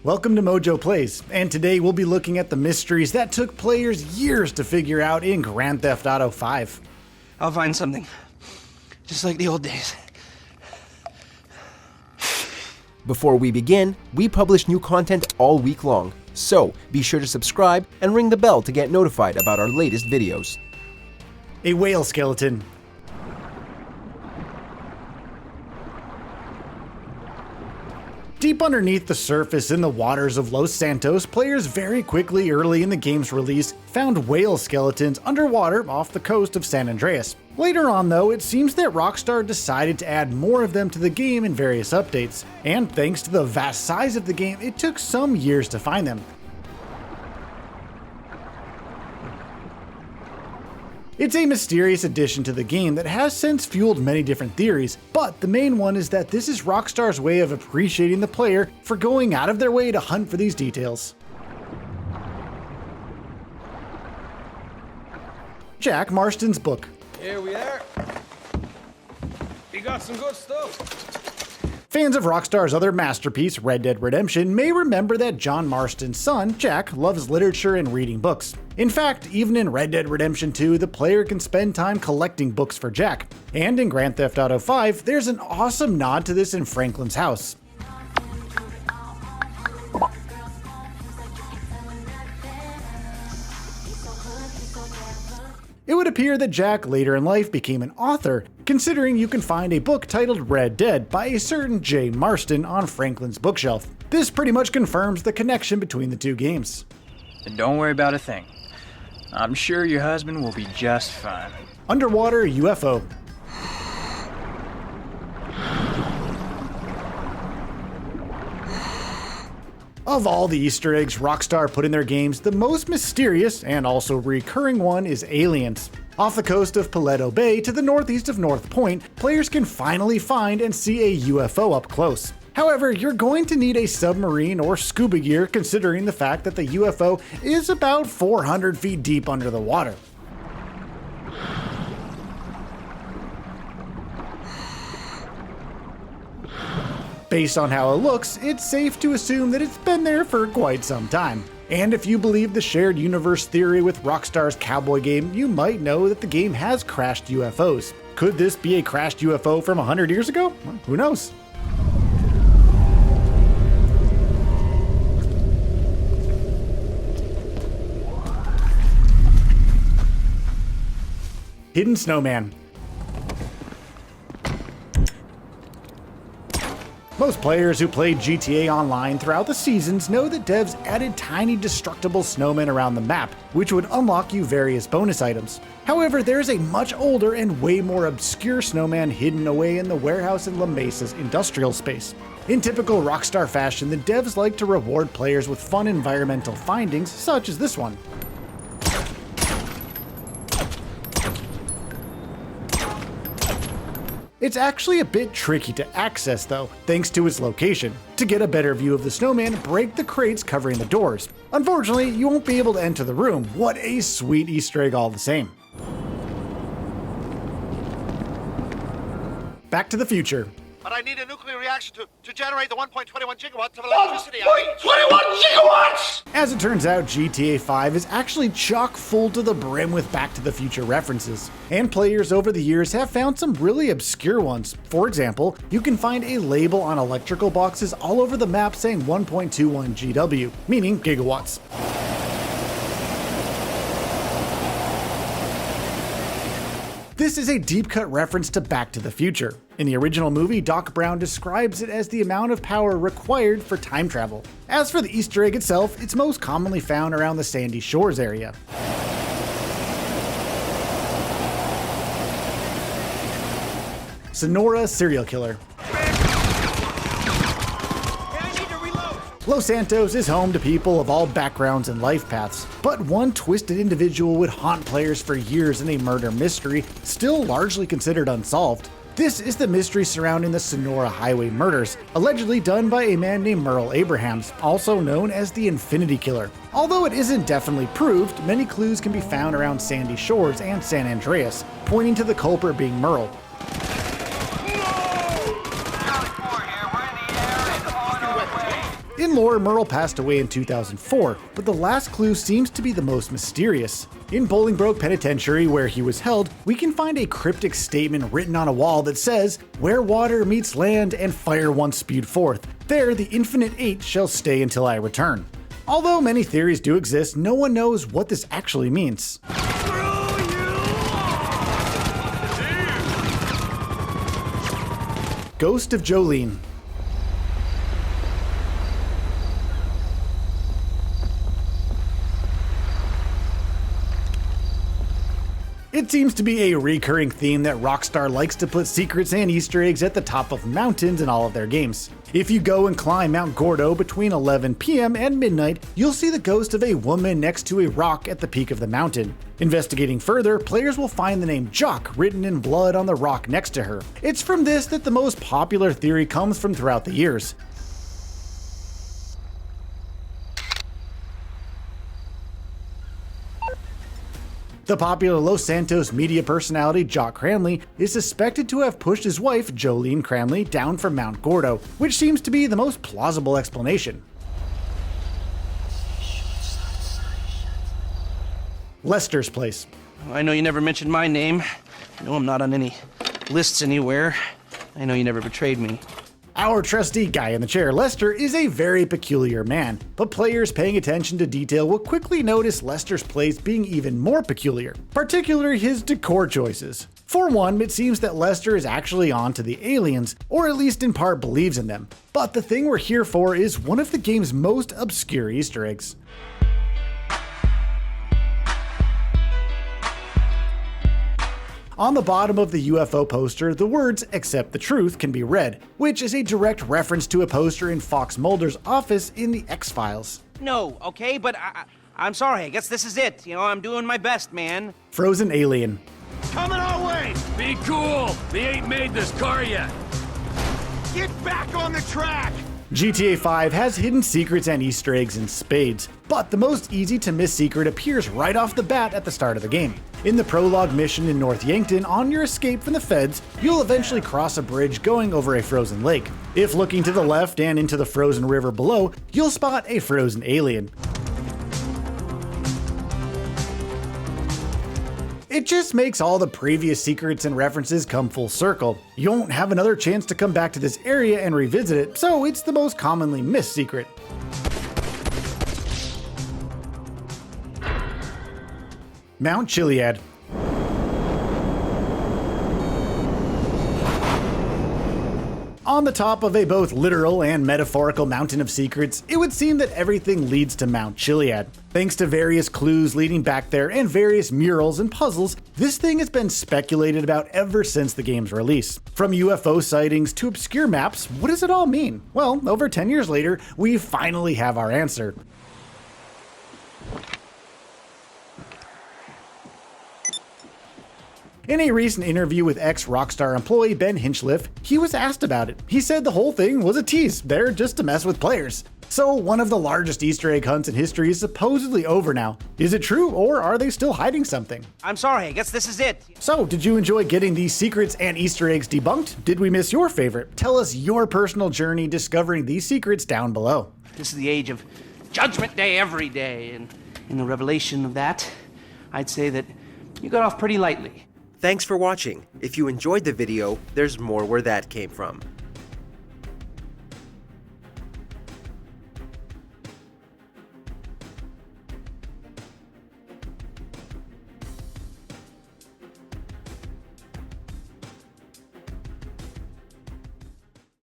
Welcome to MojoPlays, and today we'll be looking at the mysteries that took players years to figure out in Grand Theft Auto 5. I'll find something, just like the old days. Before we begin, we publish new content all week long, so be sure to subscribe and ring the bell to get notified about our latest videos. A whale skeleton. Deep underneath the surface in the waters of Los Santos, players very quickly early in the game's release found whale skeletons underwater off the coast of San Andreas. Later on though, it seems that Rockstar decided to add more of them to the game in various updates, and thanks to the vast size of the game, it took some years to find them. It's a mysterious addition to the game that has since fueled many different theories, but the main one is that this is Rockstar's way of appreciating the player for going out of their way to hunt for these details. Jack Marston's book. Here we are. You got some good stuff. Fans of Rockstar's other masterpiece, Red Dead Redemption, may remember that John Marston's son, Jack, loves literature and reading books. In fact, even in Red Dead Redemption 2, the player can spend time collecting books for Jack. And in Grand Theft Auto 5, there's an awesome nod to this in Franklin's house. It would appear that Jack later in life became an author, considering you can find a book titled Red Dead by a certain J. Marston on Franklin's bookshelf. This pretty much confirms the connection between the two games. And don't worry about a thing. I'm sure your husband will be just fine. Underwater UFO. Of all the Easter eggs Rockstar put in their games, the most mysterious and also recurring one is aliens. Off the coast of Paleto Bay to the northeast of North Point, players can finally find and see a UFO up close. However, you're going to need a submarine or scuba gear considering the fact that the UFO is about 400 feet deep under the water. Based on how it looks, it's safe to assume that it's been there for quite some time. And if you believe the shared universe theory with Rockstar's cowboy game, you might know that the game has crashed UFOs. Could this be a crashed UFO from 100 years ago? Well, who knows? Hidden snowman. Most players who played GTA Online throughout the seasons know that devs added tiny destructible snowmen around the map, which would unlock you various bonus items. However, there's a much older and way more obscure snowman hidden away in the warehouse in La Mesa's industrial space. In typical Rockstar fashion, the devs like to reward players with fun environmental findings such as this one. It's actually a bit tricky to access though, thanks to its location. To get a better view of the snowman, break the crates covering the doors. Unfortunately, you won't be able to enter the room. What a sweet Easter egg all the same. Back to the Future. But I need a nuclear reaction to generate the 1.21 gigawatts of electricity. 1.21 gigawatts! As it turns out, GTA 5 is actually chock full to the brim with Back to the Future references. And players over the years have found some really obscure ones. For example, you can find a label on electrical boxes all over the map saying 1.21 GW, meaning gigawatts. This is a deep-cut reference to Back to the Future. In the original movie, Doc Brown describes it as the amount of power required for time travel. As for the Easter egg itself, it's most commonly found around the Sandy Shores area. Sonora serial killer. Los Santos is home to people of all backgrounds and life paths, but one twisted individual would haunt players for years in a murder mystery still largely considered unsolved. This is the mystery surrounding the Sonora Highway murders, allegedly done by a man named Merle Abrahams, also known as the Infinity Killer. Although it isn't definitely proved, many clues can be found around Sandy Shores and San Andreas, pointing to the culprit being Merle. In lore, Merle passed away in 2004, but the last clue seems to be the most mysterious. In Bolingbroke Penitentiary, where he was held, we can find a cryptic statement written on a wall that says, "Where water meets land and fire once spewed forth, there the infinite eight shall stay until I return." Although many theories do exist, no one knows what this actually means. Ghost of Jolene. It seems to be a recurring theme that Rockstar likes to put secrets and Easter eggs at the top of mountains in all of their games. If you go and climb Mount Gordo between 11 p.m. and midnight, you'll see the ghost of a woman next to a rock at the peak of the mountain. Investigating further, players will find the name Jock written in blood on the rock next to her. It's from this that the most popular theory comes from throughout the years. The popular Los Santos media personality Jock Cranley is suspected to have pushed his wife, Jolene Cranley, down from Mount Gordo, which seems to be the most plausible explanation. Lester's place. I know you never mentioned my name. I know I'm not on any lists anywhere. I know you never betrayed me. Our trusty guy in the chair, Lester, is a very peculiar man, but players paying attention to detail will quickly notice Lester's place being even more peculiar, particularly his decor choices. For one, it seems that Lester is actually on to the aliens, or at least in part believes in them. But the thing we're here for is one of the game's most obscure Easter eggs. On the bottom of the UFO poster, the words "Accept the Truth" can be read, which is a direct reference to a poster in Fox Mulder's office in the X-Files. No, okay, but I'm sorry. I guess this is it. You know, I'm doing my best, man. Frozen alien. Coming our way! Be cool! They ain't made this car yet. Get back on the track! GTA 5 has hidden secrets and Easter eggs in spades, but the most easy to miss secret appears right off the bat at the start of the game. In the prologue mission in North Yankton, on your escape from the feds, you'll eventually cross a bridge going over a frozen lake. If looking to the left and into the frozen river below, you'll spot a frozen alien. It just makes all the previous secrets and references come full circle. You won't have another chance to come back to this area and revisit it, so it's the most commonly missed secret. Mount Chiliad. On the top of a both literal and metaphorical mountain of secrets, it would seem that everything leads to Mount Chiliad. Thanks to various clues leading back there and various murals and puzzles, this thing has been speculated about ever since the game's release. From UFO sightings to obscure maps, what does it all mean? Well, over 10 years later, we finally have our answer. In a recent interview with ex-Rockstar employee Ben Hinchliffe, he was asked about it. He said the whole thing was a tease, there just to mess with players. So one of the largest Easter egg hunts in history is supposedly over now. Is it true, or are they still hiding something? I'm sorry, I guess this is it. So, did you enjoy getting these secrets and Easter eggs debunked? Did we miss your favorite? Tell us your personal journey discovering these secrets down below. This is the age of Judgment Day every day, and in the revelation of that, I'd say that you got off pretty lightly. Thanks for watching. If you enjoyed the video, there's more where that came from.